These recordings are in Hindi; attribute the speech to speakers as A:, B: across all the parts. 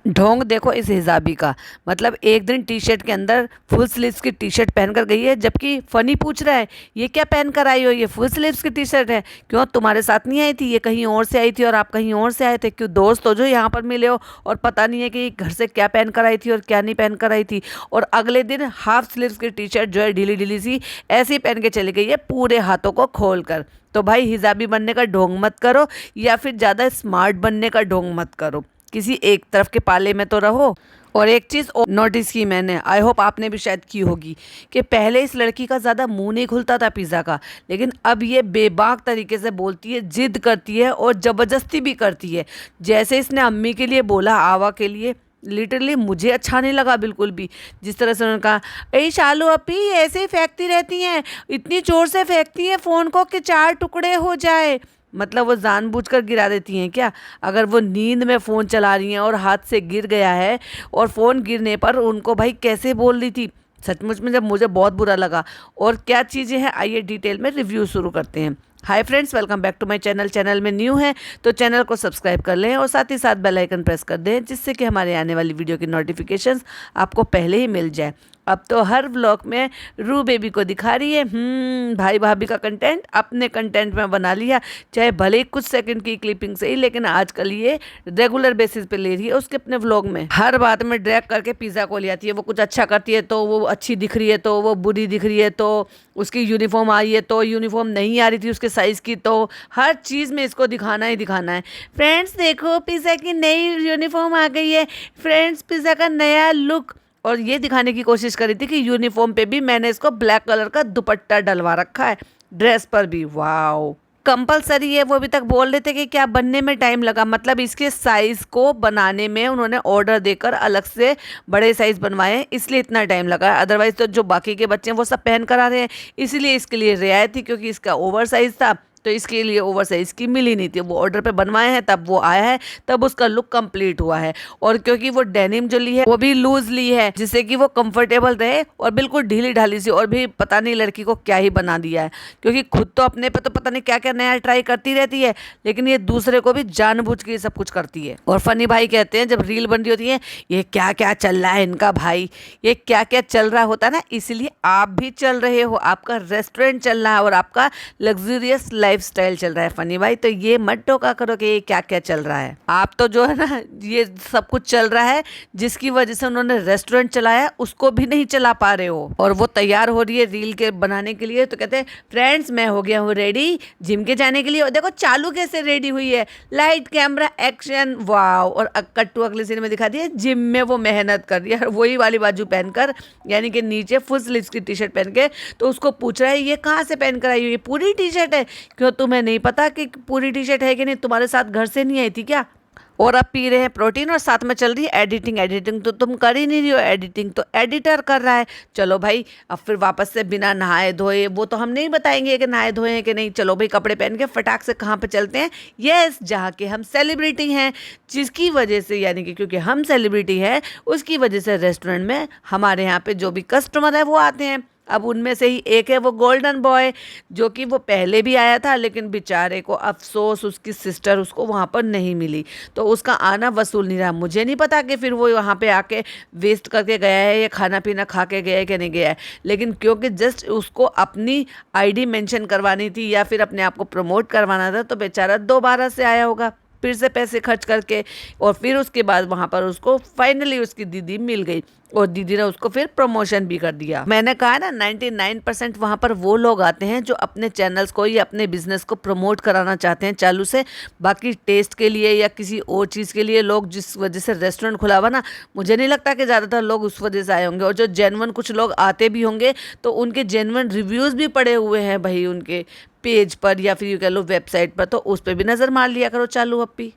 A: ढोंग देखो इस हिजाबी का। मतलब एक दिन टी शर्ट के अंदर फुल स्लीव्स की टी शर्ट पहनकर गई है, जबकि फनी पूछ रहा है ये क्या पहन कर आई हो, ये फुल स्लीव्स की टी शर्ट है, क्यों तुम्हारे साथ नहीं आई थी, ये कहीं और से आई थी और आप कहीं और से आए थे, क्यों दोस्त हो जो यहाँ पर मिले हो और पता नहीं है कि घर से क्या पहन कर आई थी और क्या नहीं पहन कर आई थी। और अगले दिन हाफ स्लीव्स की टी शर्ट जो है ढीली ढीली सी ऐसे ही पहन के चली गई है, पूरे हाथों को खोल कर। तो भाई हिजाबी बनने का ढोंग मत करो, या फिर ज़्यादा स्मार्ट बनने का ढोंग मत करो, किसी एक तरफ के पाले में तो रहो। और एक चीज़ और नोटिस की मैंने, आई होप आपने भी शायद की होगी, कि पहले इस लड़की का ज़्यादा मुंह नहीं खुलता था पिज़्ज़ा का, लेकिन अब ये बेबाक तरीके से बोलती है, जिद करती है और ज़बरदस्ती भी करती है। जैसे इसने अम्मी के लिए बोला, आवा के लिए, लिटरली मुझे अच्छा नहीं लगा बिल्कुल भी। जिस तरह से उन्होंने कहा, ए शालू अपी ऐसे ही फेंकती रहती हैं, इतनी जोर से फेंकती हैं फ़ोन को कि 4 टुकड़े हो जाए। मतलब वो जानबूझकर गिरा देती हैं क्या? अगर वो नींद में फ़ोन चला रही हैं और हाथ से गिर गया है, और फ़ोन गिरने पर उनको भाई कैसे बोल रही थी, सचमुच में जब मुझे बहुत बुरा लगा। और क्या चीज़ें हैं, आइए डिटेल में रिव्यू शुरू करते हैं। Hi friends, welcome back to my channel. Channel में न्यू है तो चैनल को सब्सक्राइब कर लें और साथ ही साथ बेल आइकन प्रेस कर दें, जिससे कि हमारे आने वाली वीडियो की नोटिफिकेशंस आपको पहले ही मिल जाए। अब तो हर व्लॉग में रू बेबी को दिखा रही है। भाई भाभी का कंटेंट अपने कंटेंट में बना लिया, चाहे भले ही कुछ सेकंड की क्लिपिंग से ही, लेकिन आजकल ये रेगुलर बेसिस पे ले रही है उसके अपने व्लॉग में। हर बात में ड्रैग करके पिज़्ज़ा को ले आती है। वो कुछ अच्छा करती है तो वो अच्छी दिख रही है, तो वो बुरी दिख रही है, तो उसकी यूनिफॉर्म आई है तो यूनिफॉर्म नहीं आ रही थी उसके साइज़ की, तो हर चीज़ में इसको दिखाना ही दिखाना है। फ्रेंड्स देखो पिज़्ज़ा की नई यूनिफॉर्म आ गई है, फ्रेंड्स पिज़्ज़ा का नया लुक। और ये दिखाने की कोशिश करी थी कि यूनिफॉर्म पे भी मैंने इसको ब्लैक कलर का दुपट्टा डलवा रखा है, ड्रेस पर भी। वाओ, कंपलसरी है। वो अभी तक बोल रहे थे कि क्या बनने में टाइम लगा, मतलब इसके साइज को बनाने में उन्होंने ऑर्डर देकर अलग से बड़े साइज बनवाए हैं, इसलिए इतना टाइम लगा। अदरवाइज तो जो बाकी के बच्चे हैं वो सब पहन कर आ रहे हैं, इसीलिए इसके लिए रियायत थी, क्योंकि इसका ओवर साइज था तो इसके लिए ओवर साइज की मिली नहीं थी। वो ऑर्डर पे बनवाए हैं, तब वो आया है, तब उसका लुक कंप्लीट हुआ है। और क्योंकि वो डेनिम जो ली है वो भी लूज ली है, जिससे कि वो कंफर्टेबल रहे और बिल्कुल ढीली ढाली सी। और भी पता नहीं लड़की को क्या ही बना दिया है, क्योंकि खुद तो अपने पे तो पता नहीं क्या क्या नया ट्राई करती रहती है, लेकिन ये दूसरे को भी जानबूझ के सब कुछ करती है। और फनी भाई कहते हैं, जब रील बन रही होती है, ये क्या क्या चल रहा है इनका भाई, ये क्या क्या चल रहा होता है ना, इसलिए आप भी चल रहे हो, आपका रेस्टोरेंट चल रहा है और आपका लग्जरियस लाइफस्टाइल चल रहा है फनी भाई। तो ये मत टोका करो कि ये क्या क्या चल रहा है। आप तो जो है ना, ये सब कुछ चल रहा है जिसकी वजह से उन्होंने रेस्टोरेंट चलाया, उसको भी नहीं चला पा रहे हो। और वो तैयार हो रही है रील के बनाने के लिए, तो कहते हैं फ्रेंड्स मैं हो गया हूँ रेडी जिम के जाने के लिए। और देखो चालू कैसे रेडी हुई है, लाइट कैमरा एक्शन, वाओ। और कट्टू अगले सीन में दिखा दिया जिम में वो मेहनत कर रही है, वही वाली बाजू पहनकर, यानी कि नीचे फुल स्लीव्स की टी शर्ट पहन के। तो उसको पूछ रहा है ये कहाँ से पहन कर आई हो, ये पूरी टी शर्ट है, क्यों तुम्हें नहीं पता कि पूरी टी शर्ट है कि नहीं, तुम्हारे साथ घर से नहीं आई थी क्या? और अब पी रहे हैं प्रोटीन और साथ में चल रही है एडिटिंग। एडिटिंग तो तुम कर ही नहीं रही हो, एडिटिंग तो एडिटर कर रहा है। चलो भाई, अब फिर वापस से बिना नहाए धोए, वो तो हम नहीं बताएंगे कि नहाए धोए हैं कि नहीं, चलो भाई कपड़े पहन के फटाक से कहाँ पे चलते हैं, यस जहाँ के हम सेलिब्रिटी हैं, जिसकी वजह से, यानी कि क्योंकि हम सेलिब्रिटी हैं उसकी वजह से रेस्टोरेंट में हमारे यहाँ पे जो भी कस्टमर है वो आते हैं। अब उनमें से ही एक है वो गोल्डन बॉय, जो कि वो पहले भी आया था, लेकिन बेचारे को अफसोस उसकी सिस्टर उसको वहाँ पर नहीं मिली, तो उसका आना वसूल नहीं रहा। मुझे नहीं पता कि फिर वो वहाँ पे आके वेस्ट करके गया है या खाना पीना खा के गया है कि नहीं गया है, लेकिन क्योंकि जस्ट उसको अपनी आईडी मेंशन करवानी थी या फिर अपने आप को प्रमोट करवाना था, तो बेचारा दोबारा से आया होगा फिर से पैसे खर्च करके। और फिर उसके बाद वहाँ पर उसको फाइनली उसकी दीदी मिल गई और दीदी ने उसको फिर प्रमोशन भी कर दिया। मैंने कहा ना 99% वहाँ पर वो लोग आते हैं जो अपने चैनल्स को या अपने बिजनेस को प्रमोट कराना चाहते हैं चालू से। बाकी टेस्ट के लिए या किसी और चीज़ के लिए लोग जिस वजह से रेस्टोरेंट खुला हुआ ना, मुझे नहीं लगता कि ज़्यादातर लोग उस वजह से आए होंगे। और जो जेन्युइन कुछ लोग आते भी होंगे तो उनके जेन्युइन रिव्यूज़ भी पड़े हुए हैं भाई उनके पेज पर या फिर यू कह लो वेबसाइट पर, तो उस पर भी नज़र मार लिया करो चालू अपी।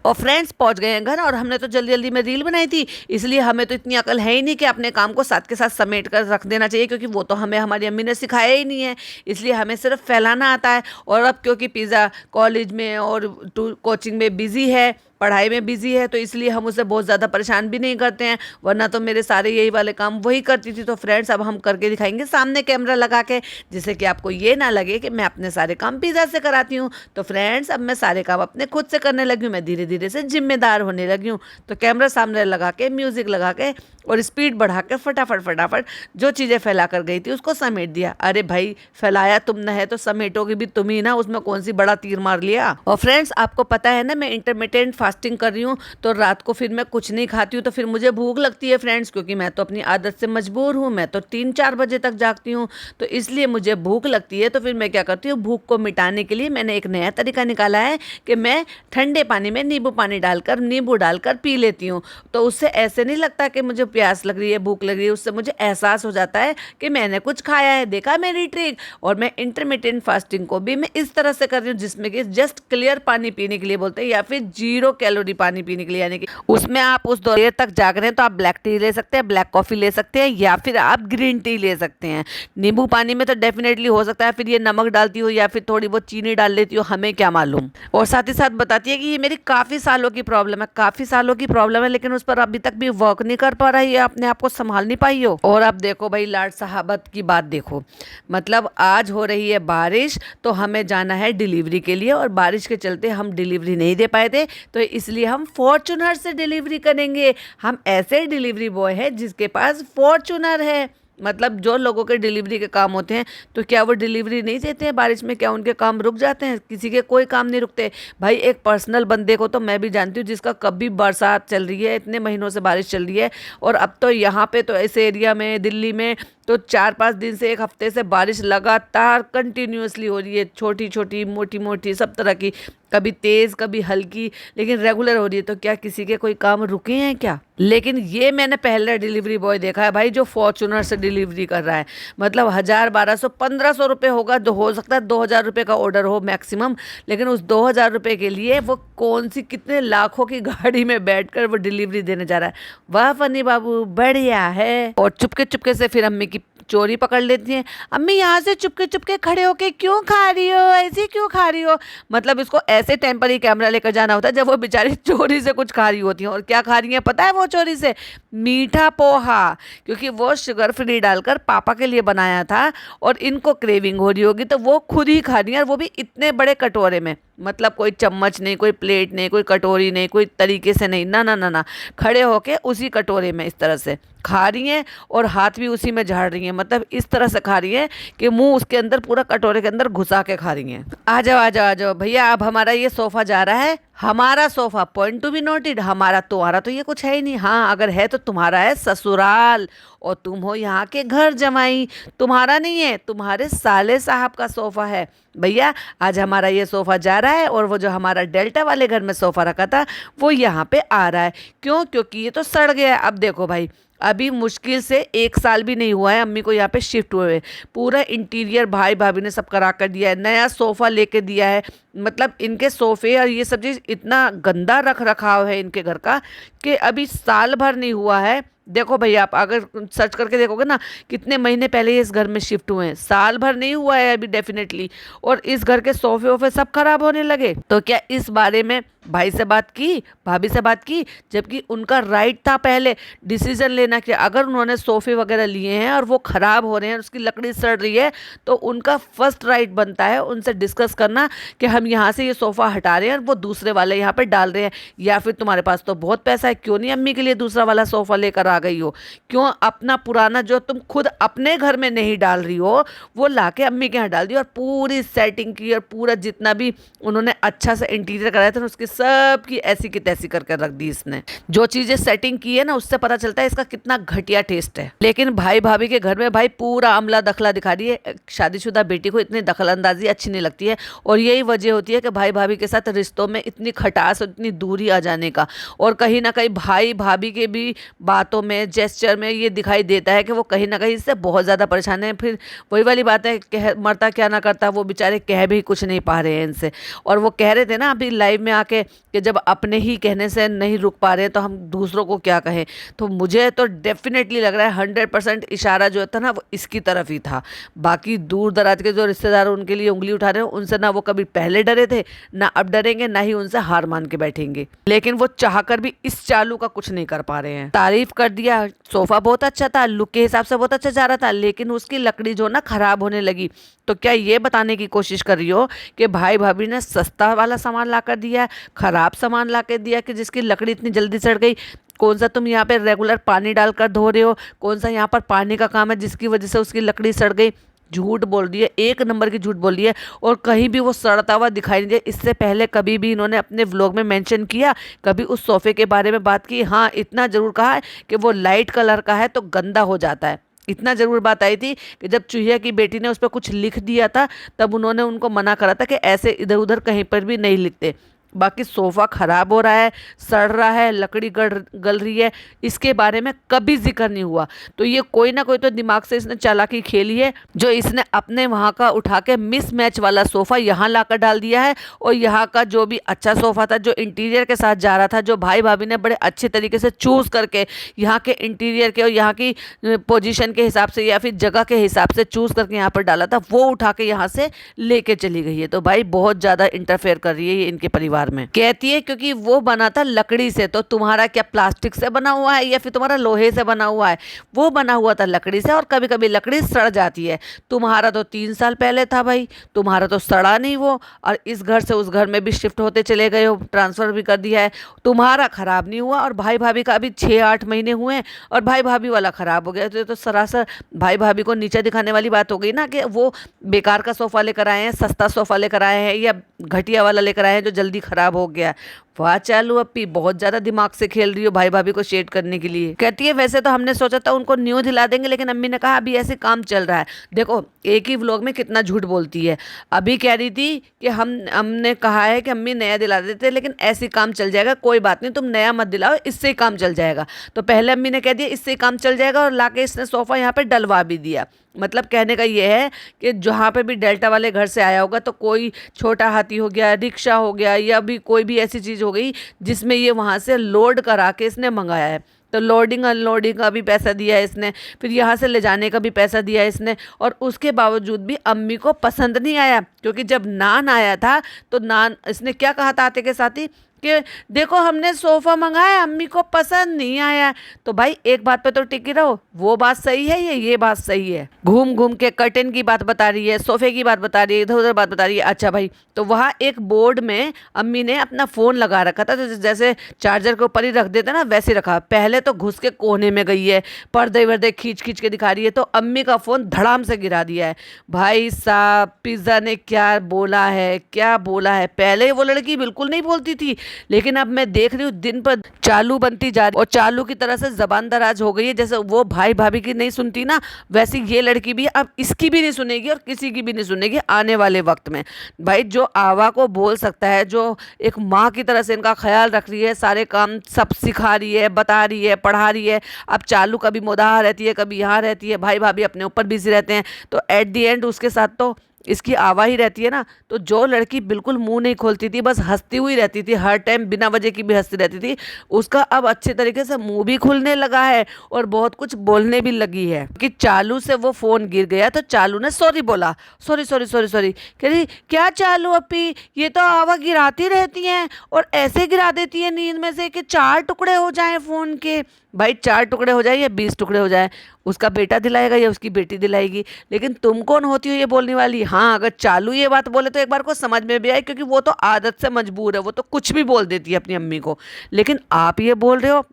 A: और फ्रेंड्स पहुंच गए हैं घर, और हमने तो जल्दी जल्दी में रील बनाई थी, इसलिए हमें तो इतनी अकल है ही नहीं कि अपने काम को साथ के साथ समेट कर रख देना चाहिए, क्योंकि वो तो हमें हमारी अम्मी ने सिखाया ही नहीं है, इसलिए हमें सिर्फ फैलाना आता है। और अब क्योंकि पिज़्ज़ा कॉलेज में और कोचिंग में बिजी है, पढ़ाई में बिजी है, तो इसलिए हम उसे बहुत ज़्यादा परेशान भी नहीं करते हैं, वरना तो मेरे सारे यही वाले काम वही करती थी। तो फ्रेंड्स अब हम करके दिखाएंगे सामने कैमरा लगा के, जिससे कि आपको ये ना लगे कि मैं अपने सारे काम पिज़्ज़ा से कराती हूँ। तो फ्रेंड्स अब मैं सारे काम अपने खुद से करने लगी हूँ, मैं धीरे धीरे से जिम्मेदार होने लगी हूँ। तो कैमरा सामने लगा के, म्यूज़िक लगा के और स्पीड बढ़ा के फटाफट फटाफट जो चीज़ें फैला कर गई थी उसको समेट दिया। अरे भाई, फैलाया तुमने है तो समेटोगे भी तुम ही ना, उसमें कौन सी बड़ा तीर मार लिया। और फ्रेंड्स आपको पता है ना, मैं इंटरमिटेंट फास्टिंग कर रही हूँ, तो रात को फिर मैं कुछ नहीं खाती हूँ, तो फिर मुझे भूख लगती है फ्रेंड्स, क्योंकि मैं तो अपनी आदत से मजबूर हूँ, मैं तो 3-4 बजे तक जागती हूँ, तो इसलिए मुझे भूख लगती है। तो फिर मैं क्या करती हूँ, भूख को मिटाने के लिए मैंने एक नया तरीका निकाला है कि मैं ठंडे पानी में नींबू पानी डालकर, नींबू डालकर पी लेती हूँ। तो उससे ऐसे नहीं लगता कि मुझे प्यास लग रही है, भूख लग रही है, उससे मुझे एहसास हो जाता है कि मैंने कुछ खाया है। देखा मेरी ट्रिक। और मैं इंटरमिटेंट फास्टिंग को भी मैं इस तरह से कर रही हूँ, जिसमें कि जस्ट क्लियर पानी पीने के लिए बोलते हैं, या फिर 0 कैलोरी पानी पीने के लिए, यानी कि उसमें आप उस देर तक जाग रहे हैं तो आप ब्लैक टी ले सकते हैं, ब्लैक कॉफ़ी ले सकते हैं, या फिर आप ग्रीन टी ले सकते हैं। नींबू पानी में तो डेफिनेटली हो सकता है फिर ये नमक डालती हो या फिर थोड़ी बहुत चीनी डाल लेती हो, हमें क्या मालूम। और साथ ही साथ बताती है कि ये मेरी काफ़ी सालों की प्रॉब्लम है, काफ़ी सालों की प्रॉब्लम है, लेकिन उस पर अभी तक भी वर्क नहीं कर पा रही है, अपने आप को संभाल नहीं पाई हो। और अब देखो भाई, लाड साहबत की बात देखो, मतलब आज हो रही है बारिश, तो हमें जाना है डिलीवरी के लिए, और बारिश के चलते हम डिलीवरी नहीं दे पाए थे, तो इसलिए हम फॉर्च्यूनर से डिलीवरी करेंगे। हम ऐसे डिलीवरी बॉय हैं जिसके पास फॉर्च्यूनर है। मतलब जो लोगों के डिलीवरी के काम होते हैं, तो क्या वो डिलीवरी नहीं देते हैं बारिश में? क्या उनके काम रुक जाते हैं? किसी के कोई काम नहीं रुकते भाई। एक पर्सनल बंदे को तो मैं भी जानती हूँ, जिसका कभी बरसात चल रही है, इतने महीनों से बारिश चल रही है, और अब तो यहाँ पे तो ऐसे एरिया में, दिल्ली में तो 4-5 दिन से, 1 हफ्ते से बारिश लगातार कंटिन्यूअसली हो रही है, छोटी छोटी मोटी मोटी सब तरह की, कभी तेज़ कभी हल्की, लेकिन रेगुलर हो रही है। तो क्या किसी के कोई काम रुके हैं क्या? लेकिन ये मैंने पहला डिलीवरी बॉय देखा है भाई, जो फॉर्च्यूनर से डिलीवरी कर रहा है। मतलब 1000, 1200, 1500 रुपये होगा, जो हो सकता है 2000 रुपये का ऑर्डर हो मैक्सिमम, लेकिन उस 2000 रुपये के लिए वो कौन सी कितने लाखों की गाड़ी में बैठकर वो डिलीवरी देने जा रहा है। वाह फनी बाबू, बढ़िया है। और चुपके चुपके से फिर अम्मी की चोरी पकड़ लेती हैं। अम्मी यहाँ से चुपके चुपके खड़े होके क्यों खा रही हो, ऐसे क्यों खा रही हो? मतलब इसको ऐसे टेम्पररी कैमरा लेकर जाना होता है जब वो बेचारी चोरी से कुछ खा रही होती हैं। और क्या खा रही हैं पता है वो चोरी से? मीठा पोहा, क्योंकि वो शुगर फ्री डालकर पापा के लिए बनाया था, और इनको क्रेविंग हो रही होगी, तो वो खुद ही खा रही हैं, और वो भी इतने बड़े कटोरे में। मतलब कोई चम्मच नहीं, कोई प्लेट नहीं, कोई कटोरी नहीं, कोई तरीके से नहीं, ना ना ना ना, खड़े होके उसी कटोरे में इस तरह से खा रही हैं, और हाथ भी उसी में झाड़ रही हैं। मतलब इस तरह से खा रही हैं कि मुंह उसके अंदर, पूरा कटोरे के अंदर घुसा के खा रही हैं। आ जाओ आ जाओ आ जाओ भैया, अब हमारा ये सोफ़ा जा रहा है। हमारा sofa, point to be noted, हमारा। तुम्हारा तो ये कुछ है ही नहीं। हाँ, अगर है तो तुम्हारा है ससुराल, और तुम हो यहाँ के घर जमाई। तुम्हारा नहीं है, तुम्हारे साले साहब का सोफ़ा है भैया। आज हमारा ये सोफ़ा जा रहा है, और वो जो हमारा डेल्टा वाले घर में सोफ़ा रखा था वो यहाँ पे आ रहा है। क्यों? क्योंकि ये तो सड़ गया है। अब देखो भाई, अभी मुश्किल से 1 साल भी नहीं हुआ है अम्मी को यहाँ पे शिफ्ट हुए। पूरा इंटीरियर भाई भाभी ने सब करा कर दिया है, नया सोफ़ा लेके दिया है। मतलब इनके सोफ़े और ये सब चीज़ इतना गंदा रख रखाव है इनके घर का, कि अभी साल भर नहीं हुआ है। देखो भैया, आप अगर सर्च करके देखोगे ना, कितने महीने पहले ये इस घर में शिफ्ट हुए हैं, साल भर नहीं हुआ है अभी डेफिनेटली। और इस घर के सोफे वोफे सब खराब होने लगे। तो क्या इस बारे में भाई से बात की, भाभी से बात की? जबकि उनका राइट था पहले डिसीजन लेना कि अगर उन्होंने सोफे वगैरह लिए हैं और वो ख़राब हो रहे हैं, उसकी लकड़ी सड़ रही है, तो उनका फर्स्ट राइट बनता है उनसे डिस्कस करना कि हम यहाँ से ये सोफ़ा हटा रहे हैं और वो दूसरे वाले यहाँ पर डाल रहे हैं। या फिर तुम्हारे पास तो बहुत पैसा है, क्यों नहीं अम्मी के लिए दूसरा वाला सोफ़ा लेकर आ गई हो? क्यों अपना पुराना जो तुम खुद अपने घर में नहीं डाल रही हो, वो ला के अम्मी के यहाँ डाल दी, और पूरी सेटिंग की, और पूरा जितना भी उन्होंने अच्छा से इंटीरियर कराया था उसकी सब की ऐसी की तैसी करके रख दी इसने। जो चीज़ें सेटिंग की है ना, उससे पता चलता है इसका कितना घटिया टेस्ट है। लेकिन भाई भाभी के घर में भाई पूरा अमला दखला दिखा रही है। शादीशुदा बेटी को इतनी दखलंदाजी अच्छी नहीं लगती है, और यही वजह होती है कि भाई भाभी के साथ रिश्तों में इतनी खटास और इतनी दूरी आ जाने का। और कहीं ना कहीं भाई भाभी के भी बातों में, जेस्चर में ये दिखाई देता है कि वो कहीं ना कहीं इससे बहुत ज़्यादा परेशान है। फिर वही वाली बात है, कह मरता क्या ना करता, वो बेचारे कह भी कुछ नहीं पा रहे हैं इनसे। और वो कह रहे थे ना अभी लाइव में आके के कि जब अपने ही कहने से नहीं रुक पा रहे हैं तो हम दूसरों को क्या कहें। तो मुझे तो डेफिनेटली लग रहा है 100% इशारा जो था ना वो इसकी तरफ ही था। बाकी दूर दराज के जो रिश्तेदार उनके लिए उंगली उठा रहे हैं उनसे ना वो कभी पहले डरे थे, ना अब डरेंगे, ना ही उनसे हार मान के बैठेंगे। लेकिन वो चाहकर भी इस चालू का कुछ नहीं कर पा रहे हैं। तारीफ कर दिया, सोफा बहुत अच्छा था, लुक के हिसाब से बहुत अच्छा जा रहा था, लेकिन उसकी लकड़ी जो ना खराब होने लगी। तो क्या ये बताने की कोशिश कर रही हो कि भाई भाभी ने सस्ता वाला सामान ला कर दिया है, खराब सामान ला कर दिया कि जिसकी लकड़ी इतनी जल्दी सड़ गई? कौन सा तुम यहाँ पे रेगुलर पानी डालकर धो रहे हो? कौन सा यहाँ पर पानी का काम है जिसकी वजह से उसकी लकड़ी सड़ गई? झूठ बोल रही है, एक नंबर की झूठ बोल रही है। और कहीं भी वो सड़ता हुआ दिखाई नहीं दिया। इससे पहले कभी भी इन्होंने अपने व्लॉग में मेंशन किया, कभी उस सोफे के बारे में बात की? हाँ, इतना ज़रूर कहा है कि वो लाइट कलर का है तो गंदा हो जाता है। इतना ज़रूर बात आई थी कि जब चूहिया की बेटी ने उस पर कुछ लिख दिया था तब उन्होंने उनको मना करा था कि ऐसे इधर उधर कहीं पर भी नहीं लिखते। बाकी सोफ़ा ख़राब हो रहा है, सड़ रहा है, लकड़ी गल रही है, इसके बारे में कभी जिक्र नहीं हुआ। तो ये कोई ना कोई तो दिमाग से इसने चालाकी खेली है, जो इसने अपने वहाँ का उठा के मिस मैच वाला सोफ़ा यहाँ ला कर डाल दिया है। और यहाँ का जो भी अच्छा सोफ़ा था, जो इंटीरियर के साथ जा रहा था, जो भाई भाभी ने बड़े अच्छे तरीके से चूज़ करके यहाँ के इंटीरियर के और यहाँ की पोजीशन के हिसाब से या फिर जगह के हिसाब से चूज़ करके यहाँ पर डाला था, वो उठा के यहाँ से लेके चली गई है। तो भाई बहुत ज़्यादा इंटरफेयर कर रही है ये इनके परिवार में। कहती है क्योंकि वो बना था लकड़ी से, तो तुम्हारा क्या प्लास्टिक से बना हुआ है या फिर तुम्हारा लोहे से बना हुआ है? वो बना हुआ था लकड़ी से और कभी कभी लकड़ी सड़ जाती है। तुम्हारा तो 3 साल पहले था भाई, तुम्हारा तो सड़ा नहीं वो, और इस घर से उस घर में भी शिफ्ट होते चले गए हो, ट्रांसफर भी कर दिया है, तुम्हारा खराब नहीं हुआ। और भाई भाभी का अभी 6-8 महीने हुए हैं और भाई भाभी वाला खराब हो गया। तो सरासर भाई भाभी को नीचे दिखाने वाली बात हो गई ना कि वो बेकार का सोफा लेकर आए हैं, सस्ता सोफा लेकर आए हैं या घटिया वाला लेकर आए हैं जो जल्दी खराब हो गया। वाह चालू अपी, बहुत ज्यादा दिमाग से खेल रही हो भाई भाभी को शेड करने के लिए। कहती है वैसे तो हमने सोचा था उनको न्यू दिला देंगे, लेकिन अम्मी ने कहा अभी ऐसे काम चल रहा है। देखो एक ही व्लॉग में कितना झूठ बोलती है। अभी कह रही थी कि हमने कहा है कि अम्मी नया दिला देते, लेकिन ऐसे काम चल जाएगा, कोई बात नहीं तुम नया मत दिलाओ, इससे ही काम चल जाएगा। तो पहले अम्मी ने कह दिया इससे ही काम चल जाएगा और लाके इसने सोफा यहाँ पे डलवा भी दिया। मतलब कहने का ये है कि जहाँ पे भी डेल्टा वाले घर से आया होगा तो कोई छोटा हाथी हो गया, रिक्शा हो गया, या भी कोई भी ऐसी चीज़ हो गई जिसमें ये वहाँ से लोड करा के इसने मंगाया है, तो लोडिंग अनलोडिंग का भी पैसा दिया है इसने, फिर यहाँ से ले जाने का भी पैसा दिया है इसने। और उसके बावजूद भी अम्मी को पसंद नहीं आया, क्योंकि जब नान आया था तो नान इसने क्या कहा था आते के साथ ही कि देखो हमने सोफ़ा मंगाया, अम्मी को पसंद नहीं आया। तो भाई एक बात पे तो टिकी रहो, वो बात सही है ये बात सही है। घूम घूम के कर्टेन की बात बता रही है, सोफे की बात बता रही है, इधर उधर बात बता रही है। अच्छा भाई, तो वहाँ एक बोर्ड में अम्मी ने अपना फ़ोन लगा रखा था, तो जैसे चार्जर के ऊपर ही रख देते ना वैसे रखा। पहले तो घुस के कोने में गई है, पर्दे वर्दे खींच खींच के दिखा रही है, तो अम्मी का फ़ोन धड़ाम से गिरा दिया है। भाई साहब पिज़्ज़ा ने क्या बोला है, क्या बोला है। पहले वो लड़की बिल्कुल नहीं बोलती थी, लेकिन अब मैं देख रही हूँ दिन पर चालू बनती जा रही, और चालू की तरह से जबान दराज हो गई है। जैसे वो भाई भाभी की नहीं सुनती ना, वैसी ये लड़की भी अब इसकी भी नहीं सुनेगी और किसी की भी नहीं सुनेगी आने वाले वक्त में। भाई जो आवा को बोल सकता है, जो एक माँ की तरह से इनका ख्याल रख रही है, सारे काम सब सिखा रही है, बता रही है, पढ़ा रही है। अब चालू कभी मोदाहा रहती है, कभी यहाँ रहती है, भाई भाभी अपने ऊपर बिजी रहते हैं, तो एट दी एंड उसके साथ तो इसकी आवा ही रहती है ना। तो जो लड़की बिल्कुल मुंह नहीं खोलती थी, बस हंसती हुई रहती थी, हर टाइम बिना वजह की भी हंसती रहती थी, उसका अब अच्छे तरीके से मुंह भी खुलने लगा है और बहुत कुछ बोलने भी लगी है। कि चालू से वो फ़ोन गिर गया तो चालू ने सॉरी बोला, सॉरी सॉरी सॉरी सॉरी। कह रही क्या चालू अपी, ये तो आवा गिराती रहती हैं और ऐसे गिरा देती है नींद में से कि 4 टुकड़े हो जाएं फ़ोन के। भाई 4 टुकड़े हो जाए या 20 टुकड़े हो जाए, उसका बेटा दिलाएगा या उसकी बेटी दिलाएगी, लेकिन तुम कौन होती हो ये बोलने वाली। हाँ अगर चालू ये बात बोले तो एक बार को समझ में भी आए, क्योंकि वो तो आदत से मजबूर है, वो तो कुछ भी बोल देती है अपनी अम्मी को। लेकिन आप ये बोल रहे हो,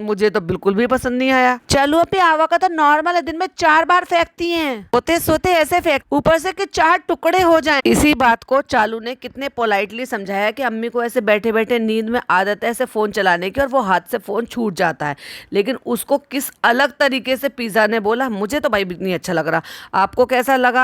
A: मुझे तो बिल्कुल भी पसंद नहीं आया। चालू अपनी आवा का तो नॉर्मल है, दिन में 4 बार फेंकती हैं, सोते सोते ऐसे फेंक, ऊपर से कि 4 टुकड़े हो जाएं। इसी बात को चालू ने कितने पोलाइटली समझाया कि अम्मी को ऐसे बैठे बैठे नींद में आदत है ऐसे फ़ोन चलाने की, और वो हाथ से फ़ोन छूट जाता है, लेकिन उसको किस अलग तरीके से फ़िज़ा ने बोला, मुझे तो भाई नहीं अच्छा लग रहा। आपको कैसा लगा?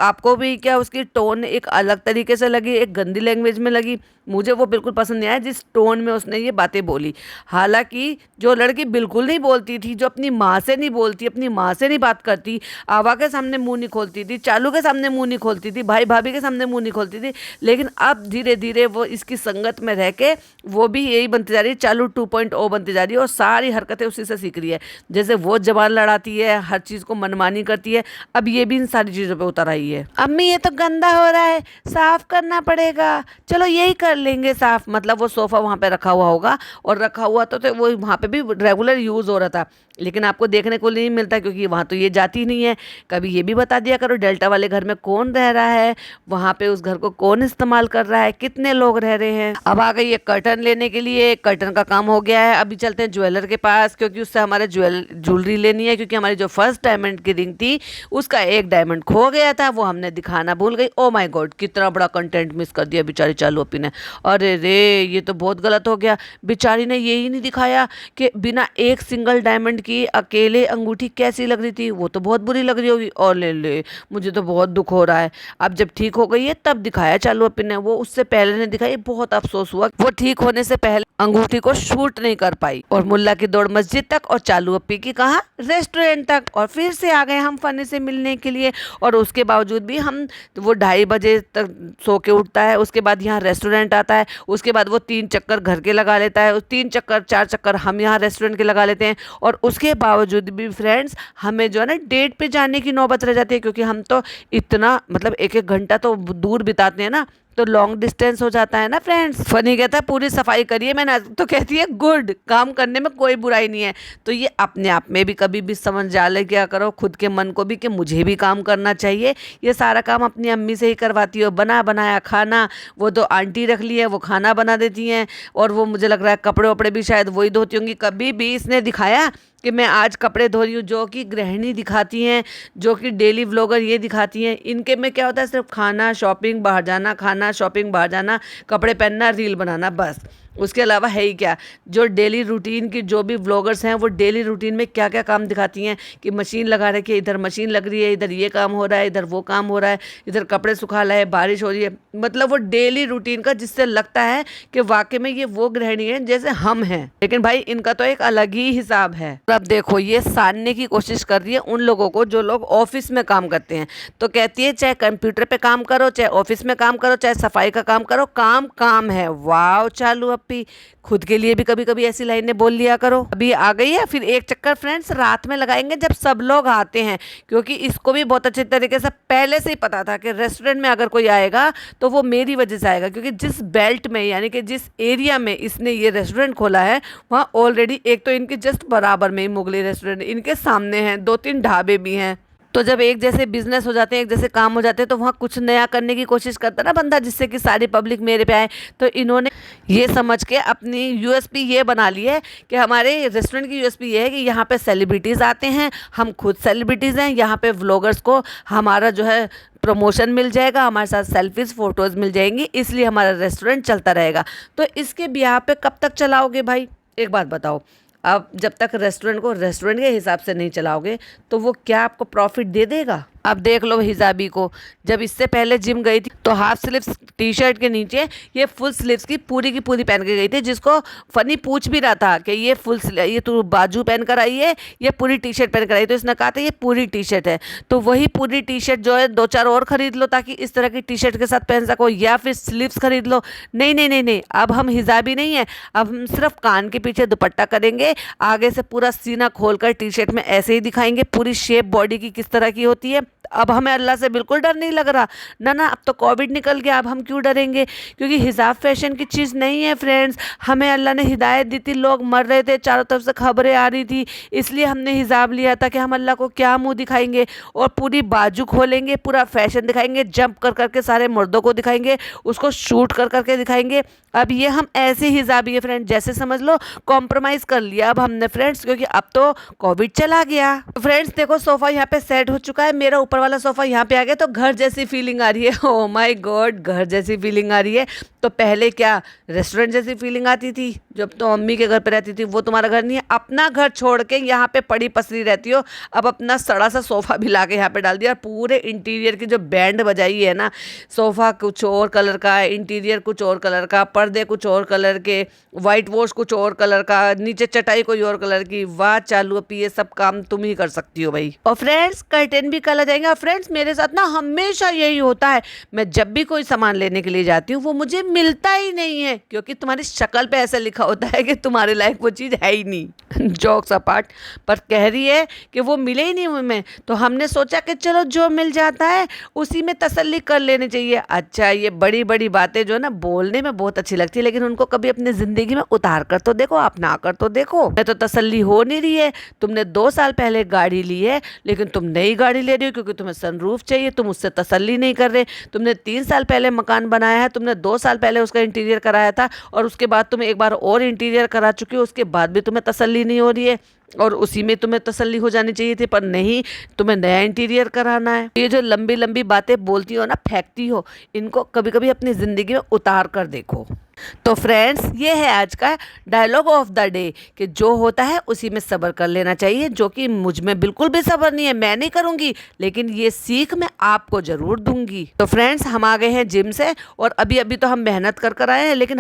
A: आपको भी क्या उसकी टोन एक अलग तरीके से लगी, एक गंदी लैंग्वेज में लगी? मुझे वो बिल्कुल पसंद नहीं आया जिस टोन में उसने ये बातें बोली। हालाँकि जो लड़की बिल्कुल नहीं बोलती थी, जो अपनी माँ से नहीं बोलती, अपनी माँ से नहीं बात करती, आवा के सामने मुँह नहीं खोलती थी, चालू के सामने मुँह नहीं खोलती थी, भाई भाभी के सामने मुँह नहीं खोलती थी, लेकिन अब धीरे धीरे वो इसकी संगत में रह के वो भी यही बनती जा रही है, चालू 2.0 बनती जा रही है और सारी हरकतें उसी से सीख रही है। जैसे वो जबान लड़ाती है, हर चीज़ को मनमानी करती है, अब ये भी इन सारी चीज़ों पे उतर आई है। अम्मी ये तो गंदा हो रहा है, साफ करना पड़ेगा, चलो यही कर लेंगे साफ। मतलब वो सोफ़ा वहाँ पे रखा हुआ होगा और रखा हुआ तो वो वहाँ पे भी रेगुलर यूज़ हो रहा था, लेकिन आपको देखने को नहीं मिलता क्योंकि वहाँ तो ये जाती नहीं है। कभी ये भी बता दिया करो डेल्टा वाले घर में कौन रह रहा है, वहाँ पे उस घर को कौन इस्तेमाल कर रहा है, कितने लोग रह रहे हैं। अब आ गई है कर्टन लेने के लिए, कर्टन का काम हो गया है। अभी चलते हैं ज्वेलर के पास क्योंकि उससे हमारे ज्वेलरी लेनी है, क्योंकि हमारी जो फर्स्ट डायमंड की रिंग थी उसका एक डायमंड खो गया था, वो हमने दिखाना भूल गई। ओ माय गॉड, कितना बड़ा कंटेंट मिस कर दिया बेचारी चालू अपी ने। अरे रे, ये तो बहुत गलत हो गया। बेचारी ने यही नहीं दिखाया कि बिना एक सिंगल डायमंड की अकेले अंगूठी कैसी लग रही थी, वो तो बहुत बुरी लग रही होगी। और ले मुझे तो बहुत दुख हो रहा है। अब जब ठीक हो गई है तब दिखाया चालू अपी ने, वो उससे पहले ने दिखाई, बहुत अफसोस हुआ। वो ठीक होने से पहले अंगूठी को शूट नहीं कर पाई और मुल्ला की दौड़ मस्जिद तक और चालू अपी की कहाँ रेस्टोरेंट तक। और फिर से आ गए हम फनी से मिलने के लिए, और उसके बावजूद भी हम वो 2:30 बजे तक सो के उठता है, उसके बाद यहाँ रेस्टोरेंट आता है, उसके बाद वो 3 चक्कर घर के लगा लेता है, 3 चक्कर 4 चक्कर हम यहाँ रेस्टोरेंट के लगा लेते हैं। और उसके बावजूद भी फ्रेंड्स हमें जो है ना डेट पे जाने की नौबत रह जाती है, क्योंकि हम तो इतना मतलब 1-1 घंटा तो दूर बिताते हैं ना, तो लॉन्ग डिस्टेंस हो जाता है ना फ्रेंड्स। फनी कहता है पूरी सफाई करिए, मैंने तो कहती है गुड, काम करने में कोई बुराई नहीं है। तो ये अपने आप में भी कभी भी समझ जा ले क्या करो, खुद के मन को भी कि मुझे भी काम करना चाहिए। ये सारा काम अपनी अम्मी से ही करवाती हो, बना बनाया खाना वो तो आंटी रख ली है, वो खाना बना देती हैं, और वो मुझे लग रहा है कपड़े वपड़े भी शायद वही धोती होंगी। कभी भी इसने दिखाया कि मैं आज कपड़े धो रही हूँ, जो कि गृहिणी दिखाती हैं, जो कि डेली व्लॉगर ये दिखाती हैं। इनके में क्या होता है, सिर्फ खाना, शॉपिंग, बाहर जाना, खाना, शॉपिंग, बाहर जाना, कपड़े पहनना, रील बनाना, बस। उसके अलावा है ही क्या। जो डेली रूटीन की जो भी व्लॉगर्स हैं वो डेली रूटीन में क्या क्या काम दिखाती हैं कि मशीन लगा रखी है, इधर मशीन लग रही है, इधर ये काम हो रहा है, इधर वो काम हो रहा है, इधर कपड़े सुखा रहा है, बारिश हो रही है। मतलब वो डेली रूटीन का, जिससे लगता है कि वाकई में ये वो गृहिणी है जैसे हम हैं। लेकिन भाई इनका तो एक अलग ही हिसाब है। अब देखो ये सानने की कोशिश कर रही है उन लोगों को जो लोग ऑफिस में काम करते हैं। तो कहती है चाहे कंप्यूटर पे काम करो, चाहे ऑफिस में काम करो, चाहे सफाई का काम करो, काम काम है। वाह चालू अपी, खुद के लिए भी कभी कभी ऐसी लाइनें बोल लिया करो। अभी आ गई है फिर एक चक्कर फ्रेंड्स रात में लगाएंगे जब सब लोग आते हैं, क्योंकि इसको भी बहुत अच्छे तरीके से पहले से ही पता था कि रेस्टोरेंट में अगर कोई आएगा तो वो मेरी वजह से आएगा, क्योंकि जिस बेल्ट में यानी कि जिस एरिया में इसने ये रेस्टोरेंट खोला है वहाँ ऑलरेडी एक तो इनके जस्ट बराबर में ही मुगली रेस्टोरेंट इनके सामने हैं, 2-3 ढाबे भी हैं। तो जब एक जैसे बिजनेस हो जाते हैं, एक जैसे काम हो जाते हैं, तो वहाँ कुछ नया करने की कोशिश करता है ना बंदा, जिससे कि सारी पब्लिक मेरे पे आए। तो इन्होंने ये समझ के अपनी यूएसपी ये बना ली है कि हमारे रेस्टोरेंट की यूएसपी ये है कि यहाँ पे सेलिब्रिटीज़ आते हैं, हम खुद सेलिब्रिटीज़ हैं, यहाँ पे व्लॉगर्स को हमारा जो है प्रमोशन मिल जाएगा, हमारे साथ सेल्फीज़ फ़ोटोज़ मिल जाएंगी, इसलिए हमारा रेस्टोरेंट चलता रहेगा। तो इसके ब्याह पे कब तक चलाओगे भाई, एक बात बताओ। अब जब तक रेस्टोरेंट को रेस्टोरेंट के हिसाब से नहीं चलाओगे तो वो क्या आपको प्रॉफिट दे देगा। अब देख लो हिजाबी को, जब इससे पहले जिम गई थी तो हाफ स्लीव्स टी शर्ट के नीचे ये फुल स्लीव्स की पूरी पहन के गई थी, जिसको फनी पूछ भी रहा था कि ये तू बाजू पहन कर आई है, ये पूरी टी शर्ट पहन कर आई, तो इसने कहा था ये पूरी टी शर्ट है। तो वही पूरी टी शर्ट जो है 2-4 और खरीद लो ताकि इस तरह की टी शर्ट के साथ पहन सको, या फिर स्लीव्स खरीद लो। नहीं नहीं नहीं नहीं, अब हम हिजाबी नहीं है, अब हम सिर्फ कान के पीछे दुपट्टा करेंगे, आगे से पूरा सीना खोलकर टी शर्ट में ऐसे ही दिखाएंगे पूरी शेप बॉडी की किस तरह की होती है। अब हमें अल्लाह से बिल्कुल डर नहीं लग रहा ना ना, अब तो कोविड निकल गया, अब हम क्यों डरेंगे, क्योंकि हिजाब फैशन की चीज़ नहीं है फ्रेंड्स। हमें अल्लाह ने हिदायत दी थी, लोग मर रहे थे, चारों तरफ से खबरें आ रही थी, इसलिए हमने हिजाब लिया था कि हम अल्लाह को क्या मुंह दिखाएंगे, और पूरी बाजू खोलेंगे, पूरा फैशन दिखाएंगे, जंप कर करके सारे मर्दों को दिखाएंगे, उसको शूट कर करके दिखाएंगे। अब ये हम ऐसे हिजाबी है फ्रेंड, जैसे समझ लो कॉम्प्रोमाइज़ कर लिया अब हमने फ्रेंड्स, क्योंकि अब तो कोविड चला गया। फ्रेंड्स देखो सोफ़ा यहाँ पे सेट हो चुका है, मेरा ऊपर वाला सोफ़ा यहाँ पे आ गया तो घर जैसी फीलिंग आ रही है। ओह माय गॉड, घर जैसी फीलिंग आ रही है। तो पहले क्या रेस्टोरेंट जैसी फीलिंग आती थी जब तो अम्मी के घर पे रहती थी, वो तुम्हारा घर नहीं है। अपना घर छोड़ के यहाँ पे पड़ी पसरी रहती हो, अब अपना सड़ा सा सोफ़ा भी ला के यहाँ पे डाल दिया। और पूरे इंटीरियर की जो बैंड बजाई है ना, सोफ़ा कुछ और कलर का है, इंटीरियर कुछ और कलर का, पर्दे कुछ और कलर के, वाइट वॉश कुछ और कलर का, नीचे चटाई कोई और कलर की। वाह चालू अब ये सब काम तुम ही कर सकती हो भाई। और फ्रेंड्स कर्टेन भी कल आ जाएंगे। और फ्रेंड्स मेरे साथ ना हमेशा यही होता है, मैं जब भी कोई सामान लेने के लिए जाती हूँ वो मुझे मिलता ही नहीं है, क्योंकि तुम्हारी शक्ल पे ऐसा लिखा होता है कि तुम्हारे लायक वो चीज़ है ही नहीं। जॉक्स अपार्ट, पर कह रही है कि वो मिले ही नहीं हमें, तो हमने सोचा कि चलो जो मिल जाता है उसी में तसल्ली कर लेनी चाहिए। अच्छा ये बड़ी बड़ी बातें जो है ना बोलने में बहुत अच्छी लगती है, लेकिन उनको कभी अपनी ज़िंदगी में उतार कर तो देखो, अपना कर तो देखो। मैं तो तसल्ली हो नहीं रही है। तुमने 2 साल पहले गाड़ी ली है, लेकिन तुम नई गाड़ी ले रही हो क्योंकि तुम्हें सनरूफ चाहिए, तुम उससे तसल्ली नहीं कर रहे। तुमने 3 साल पहले मकान बनाया है, तुमने 2 साल पहले उसका इंटीरियर कराया था, और उसके बाद तुम एक बार और इंटीरियर करा चुकी हो, उसके बाद भी तुम्हें तसल्ली नहीं हो रही है, और उसी में तुम्हें तसल्ली हो जानी चाहिए थी, पर नहीं, तुम्हें नया इंटीरियर कराना है। ये जो लंबी लंबी बातें बोलती हो ना, फेंकती हो, इनको कभी कभी अपनी ज़िंदगी में उतार कर देखो। तो फ्रेंड्स ये है आज का डायलॉग ऑफ द डे, कि जो होता है उसी में सब्र कर लेना चाहिए, जो कि मुझ में बिल्कुल भी सब्र नहीं है, मैं नहीं करूँगी, लेकिन ये सीख मैं आपको ज़रूर दूंगी। तो फ्रेंड्स हम आ गए हैं जिम से, और अभी अभी तो हम मेहनत कर कर आए हैं, लेकिन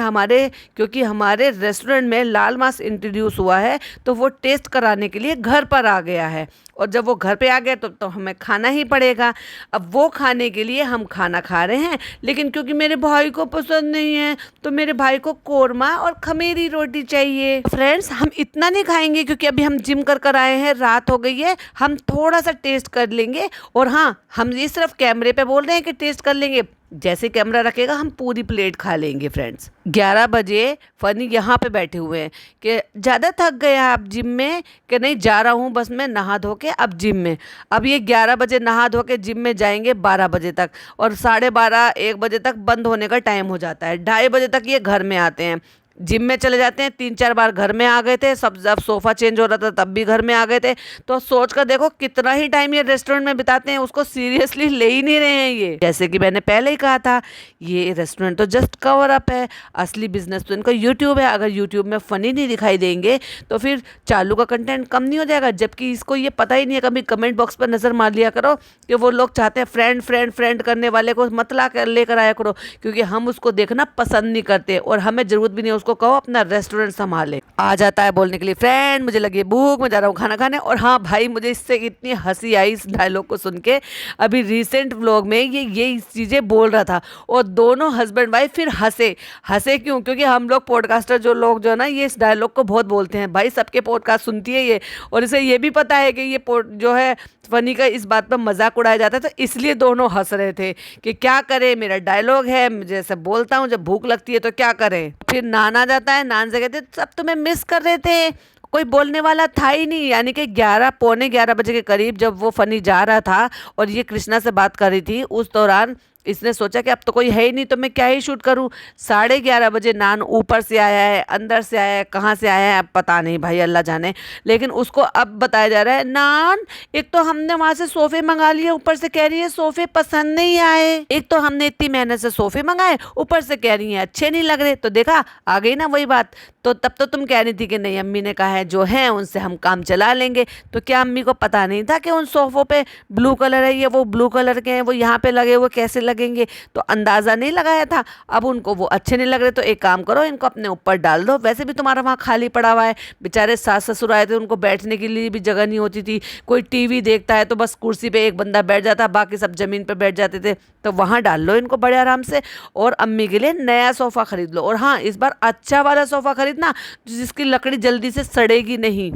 A: क्योंकि हमारे रेस्टोरेंट में लाल मांस इंट्रोड्यूस हुआ है, तो वो टेस्ट कराने के लिए घर पर आ गया है। और जब वो घर पे आ गया तो हमें खाना ही पड़ेगा। अब वो खाने के लिए हम खाना खा रहे हैं, लेकिन क्योंकि मेरे भाई को पसंद नहीं है तो मेरे भाई को कोरमा और खमीरी रोटी चाहिए। फ्रेंड्स हम इतना नहीं खाएंगे, क्योंकि अभी हम जिम कर कर आए हैं, रात हो गई है, हम थोड़ा सा टेस्ट कर लेंगे। और हाँ, हम ये सिर्फ कैमरे पे बोल रहे हैं कि टेस्ट कर लेंगे, जैसे कैमरा रखेगा हम पूरी प्लेट खा लेंगे। फ्रेंड्स 11 बजे फनी यहाँ पे बैठे हुए हैं कि ज़्यादा थक गया आप जिम में, कि नहीं जा रहा हूँ बस मैं नहा धो के अब जिम में। अब ये 11 बजे नहा धो के जिम में जाएंगे 12 बजे तक, और 12:30 1 बजे तक बंद होने का टाइम हो जाता है। 2:30 बजे तक ये घर में आते हैं, जिम में चले जाते हैं, 3-4 बार घर में आ गए थे, सब जब सोफ़ा चेंज हो रहा था तब भी घर में आ गए थे। तो सोच कर देखो कितना ही टाइम ये रेस्टोरेंट में बिताते हैं, उसको सीरियसली ले ही नहीं रहे हैं ये। जैसे कि मैंने पहले ही कहा था, ये रेस्टोरेंट तो जस्ट कवर अप है, असली बिजनेस तो इनका यूट्यूब है। अगर यूट्यूब में फ़नी नहीं दिखाई देंगे तो फिर चालू का कंटेंट कम नहीं हो जाएगा, जबकि इसको ये पता ही नहीं है। कभी कमेंट बॉक्स पर नज़र मार लिया करो कि वो लोग चाहते हैं फ्रेंड फ्रेंड फ्रेंड करने वाले को मत ला कर लेकर आया करो, क्योंकि हम उसको देखना पसंद नहीं करते, और हमें ज़रूरत भी नहीं है उसको कहो अपना रेस्टोरेंट संभाले। आ जाता है बोलने के लिए, फ्रेंड मुझे लगी भूख, मैं जा रहा हूँ खाना खाने। और हाँ भाई, मुझे इससे इतनी हंसी आई इस डायलॉग को सुन के। अभी रिसेंट व्लॉग में ये चीज़ें बोल रहा था, और दोनों हस्बैंड वाइफ फिर हंसे क्यों? क्योंकि हम लोग पॉडकास्टर जो लोग जो है ना, ये इस डायलॉग को बहुत बोलते हैं भाई, सबके पॉडकास्ट सुनती है ये, और इसे ये भी पता है कि ये जो है फनी का इस बात पर मजाक उड़ाया जाता है, तो इसलिए दोनों हंस रहे थे कि क्या करें, मेरा डायलॉग है, मुझे ऐसे बोलता हूँ, जब भूख लगती है तो क्या करें। फिर नान आ जाता है, नान से कहते सब तुम्हें मिस कर रहे थे, कोई बोलने वाला था ही नहीं। यानी कि 11 बजे के करीब जब वो फनी जा रहा था और ये कृष्णा से बात कर रही थी, उस दौरान इसने सोचा कि अब तो कोई है ही नहीं, तो मैं क्या ही शूट करूं। 11:30 बजे नान ऊपर से आया है, अंदर से आया है, कहाँ से आया है अब पता नहीं भाई, अल्लाह जाने। लेकिन उसको अब बताया जा रहा है, नान एक तो हमने वहां से सोफे मंगा लिए, ऊपर से कह रही है सोफे पसंद नहीं आए। एक तो हमने इतनी मेहनत से सोफे मंगाए, ऊपर से कह रही है अच्छे नहीं लग रहे। तो देखा आ गई ना वही बात। तो तब तो तुम कह रही थी कि नहीं, अम्मी ने कहा है जो है उनसे हम काम चला लेंगे। तो क्या अम्मी को पता नहीं था कि उन सोफों पे ब्लू कलर है, ये वो ब्लू कलर के हैं, वो यहाँ पे लगे हुए कैसे लगेंगे? तो अंदाज़ा नहीं लगाया था। अब उनको वो अच्छे नहीं लग रहे, तो एक काम करो, इनको अपने ऊपर डाल दो। वैसे भी तुम्हारा वहाँ खाली पड़ा हुआ है, बेचारे सास ससुर आए थे, उनको बैठने के लिए भी जगह नहीं होती थी। कोई टीवी देखता है तो बस कुर्सी पे एक बंदा बैठ जाता, बाकी सब ज़मीन पर बैठ जाते थे। तो वहाँ डाल लो इनको बड़े आराम से, और अम्मी के लिए नया सोफ़ा खरीद लो। और हाँ, इस बार अच्छा वाला सोफ़ा खरीदना जिसकी लकड़ी जल्दी से सड़ेगी नहीं।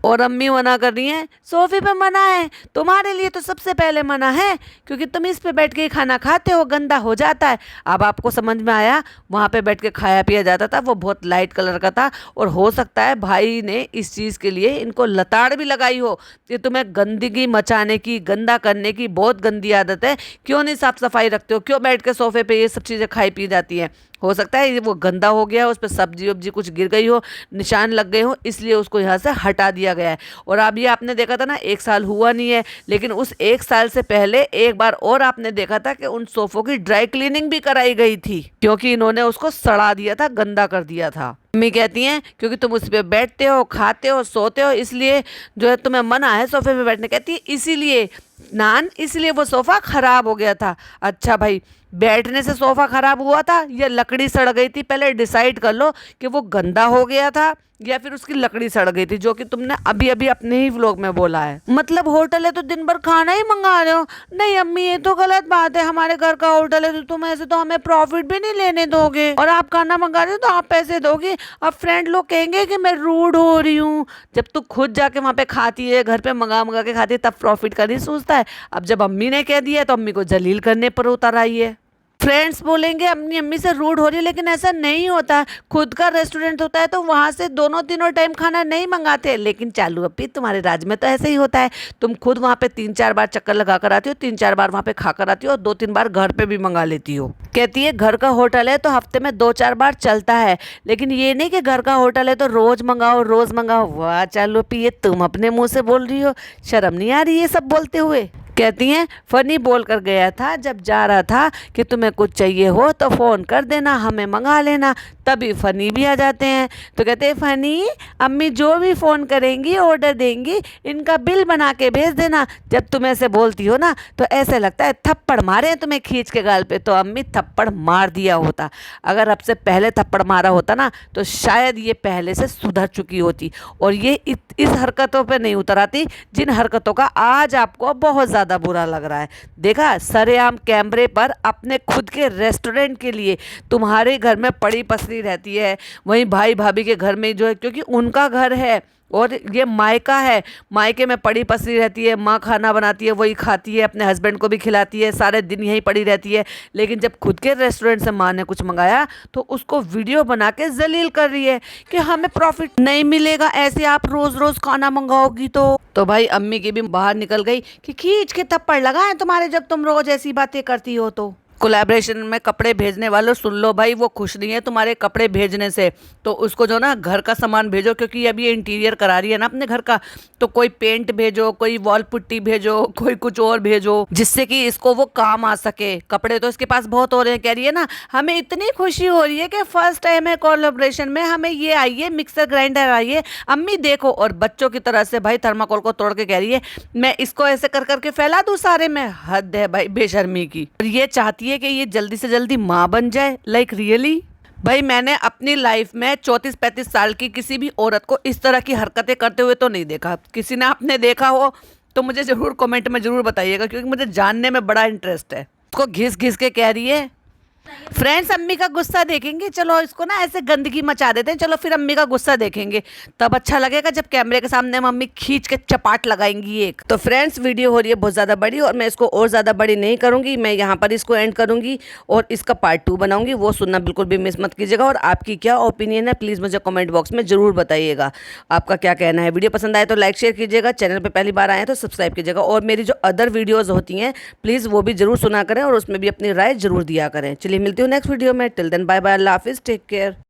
A: और अम्मी मना कर रही हैं, सोफे पे मना है, तुम्हारे लिए तो सबसे पहले मना है, क्योंकि तुम इस पे बैठ के खाना खाते हो, गंदा हो जाता है। अब आपको समझ में आया, वहाँ पे बैठ के खाया पिया जाता था, वो बहुत लाइट कलर का था। और हो सकता है भाई ने इस चीज़ के लिए इनको लताड़ भी लगाई हो कि तुम्हें गंदगी मचाने की, गंदा करने की बहुत गंदी आदत है, क्यों नहीं साफ सफाई रखते हो, क्यों बैठ के सोफे पे ये सब चीज़ें खाई पी जाती हैं। हो सकता है ये वो गंदा हो गया, उस पर सब्जी वब्जी कुछ गिर गई हो, निशान लग गए हो, इसलिए उसको यहाँ से हटा दिया गया है। और अब ये आपने देखा था ना 1 साल हुआ नहीं है, लेकिन उस 1 साल से पहले एक बार और आपने देखा था कि उन सोफों की ड्राई क्लीनिंग भी कराई गई थी, क्योंकि इन्होंने उसको सड़ा दिया था, गंदा कर दिया था। मम्मी कहती हैं क्योंकि तुम उस पर बैठते हो, खाते हो, सोते हो, इसलिए जो है तुम्हें मना है सोफे पे बैठने। कहती है इसीलिए नान, इसलिए वो सोफ़ा ख़राब हो गया था। अच्छा भाई, बैठने से सोफ़ा ख़राब हुआ था या लकड़ी सड़ गई थी? पहले डिसाइड कर लो कि वो गंदा हो गया था या फिर उसकी लकड़ी सड़ गई थी, जो कि तुमने अभी अभी अपने ही व्लॉग में बोला है। मतलब होटल है तो दिन भर खाना ही मंगा रहे हो? नहीं अम्मी, ये तो गलत बात है, हमारे घर का होटल है तो तुम ऐसे तो हमें प्रॉफिट भी नहीं लेने दोगे, और आप खाना मंगा रहे हो तो आप पैसे दोगे। अब फ्रेंड लोग कहेंगे कि मैं रूड हो रही हूँ। जब तू खुद जाके वहाँ पे खाती है, घर पे मंगा मंगा के खाती है, तब प्रॉफिट का नहीं सोचता है। अब जब अम्मी ने कह दिया तो अम्मी को जलील करने पर उतर आई है। फ्रेंड्स बोलेंगे अपनी अम्मी से रूड हो रही है, लेकिन ऐसा नहीं होता। खुद का रेस्टोरेंट होता है तो वहाँ से दोनों तीनों टाइम खाना नहीं मंगाते। लेकिन चालू अप्पी, तुम्हारे राज्य में तो ऐसे ही होता है। तुम खुद वहाँ पे 3-4 बार चक्कर लगा कर आती हो, 3-4 बार वहाँ पे खा कर आती हो, और 2-3 बार घर पे भी मंगा लेती हो। कहती है घर का होटल है तो हफ्ते में 2-4 बार चलता है, लेकिन ये नहीं कि घर का होटल है तो रोज मंगाओ रोज मंगाओ। वाह चालू अप्पी, ये तुम अपने मुँह से बोल रही हो, शर्म नहीं आ रही ये सब बोलते हुए? कहती हैं फ़नी बोल कर गया था जब जा रहा था कि तुम्हें कुछ चाहिए हो तो फ़ोन कर देना, हमें मंगा लेना। तभी फ़नी भी आ जाते हैं। तो कहते हैं फ़नी, अम्मी जो भी फ़ोन करेंगी, ऑर्डर देंगी, इनका बिल बना के भेज देना। जब तुम ऐसे बोलती हो ना तो ऐसे लगता है थप्पड़ मारे हैं तुम्हें खींच के गाल पे। तो अम्मी थप्पड़ मार दिया होता। अगर अब से पहले थप्पड़ मारा होता ना तो शायद ये पहले से सुधर चुकी होती, और ये इस हरकतों पे नहीं उतर आती जिन हरकतों का आज आपको बहुत ज़्यादा बुरा लग रहा है। देखा, सरेआम कैमरे पर अपने खुद के रेस्टोरेंट के लिए तुम्हारे घर में पड़ी पसरी रहती है, वहीं भाई भाभी के घर में जो है, क्योंकि उनका घर है और ये मायका है, मायके में पड़ी पसरी रहती है। माँ खाना बनाती है, वही खाती है, अपने हस्बैंड को भी खिलाती है, सारे दिन यहीं पड़ी रहती है। लेकिन जब खुद के रेस्टोरेंट से माँ ने कुछ मंगाया तो उसको वीडियो बना के जलील कर रही है कि हमें प्रॉफिट नहीं मिलेगा ऐसे आप रोज़ रोज़ खाना मंगाओगी। तो भाई अम्मी की भी बाहर निकल गई कि खींच के थप्पड़ लगाएं तुम्हारे, जब तुम रोज़ ऐसी बातें करती हो। तो कोलैबोरेशन में कपड़े भेजने वालों सुन लो भाई, वो खुश नहीं है तुम्हारे कपड़े भेजने से, तो उसको जो ना घर का सामान भेजो, क्योंकि अभी ये इंटीरियर करा रही है ना अपने घर का। तो कोई पेंट भेजो, कोई वॉल पुट्टी भेजो, कोई कुछ और भेजो, जिससे कि इसको वो काम आ सके। कपड़े तो इसके पास बहुत हो रहे हैं। कह रही है ना हमें इतनी खुशी हो रही है कि फर्स्ट टाइम है कोलैबोरेशन में, हमें ये आई है मिक्सर ग्राइंडर आई है अम्मी देखो। और बच्चों की तरह से भाई थर्माकोल को तोड़ के कह रही है मैं इसको ऐसे कर करके फैला दूं सारे में। हद है भाई बेशर्मी की। और ये चाहती है कि ये जल्दी से जल्दी माँ बन जाए। लाइक रियली भाई, मैंने अपनी लाइफ में 34-35 साल की किसी भी औरत को इस तरह की हरकतें करते हुए तो नहीं देखा। किसी ने आपने देखा हो तो मुझे ज़रूर कमेंट में ज़रूर बताइएगा, क्योंकि मुझे जानने में बड़ा इंटरेस्ट है। उसको घिस घिस के कह रही है। फ्रेंड्स अम्मी का गुस्सा देखेंगे, चलो इसको ना ऐसे गंदगी मचा देते हैं, चलो फिर अम्मी का गुस्सा देखेंगे, तब अच्छा लगेगा जब कैमरे के सामने मम्मी खींच के चपाट लगाएंगी एक। तो फ्रेंड्स वीडियो हो रही है बहुत ज़्यादा बड़ी, और मैं इसको और ज़्यादा बड़ी नहीं करूँगी, मैं यहाँ पर इसको एंड करूँगी और इसका पार्ट 2 बनाऊँगी, वो सुनना बिल्कुल भी मिस मत कीजिएगा। और आपकी क्या ओपिनियन है प्लीज़ मुझे कमेंट बॉक्स में ज़रूर बताइएगा, आपका क्या कहना है। वीडियो पसंद आए तो लाइक शेयर कीजिएगा, चैनल पर पहली बार आए तो सब्सक्राइब कीजिएगा, और मेरी जो अदर वीडियोज़ होती हैं प्लीज़ वो भी ज़रूर सुना करें और उसमें भी अपनी राय ज़रूर दिया करें। चलिए मिलती हूँ नेक्स्ट वीडियो में। टिल देन बाय बाय, अल्लाह हाफिज़, टेक केयर।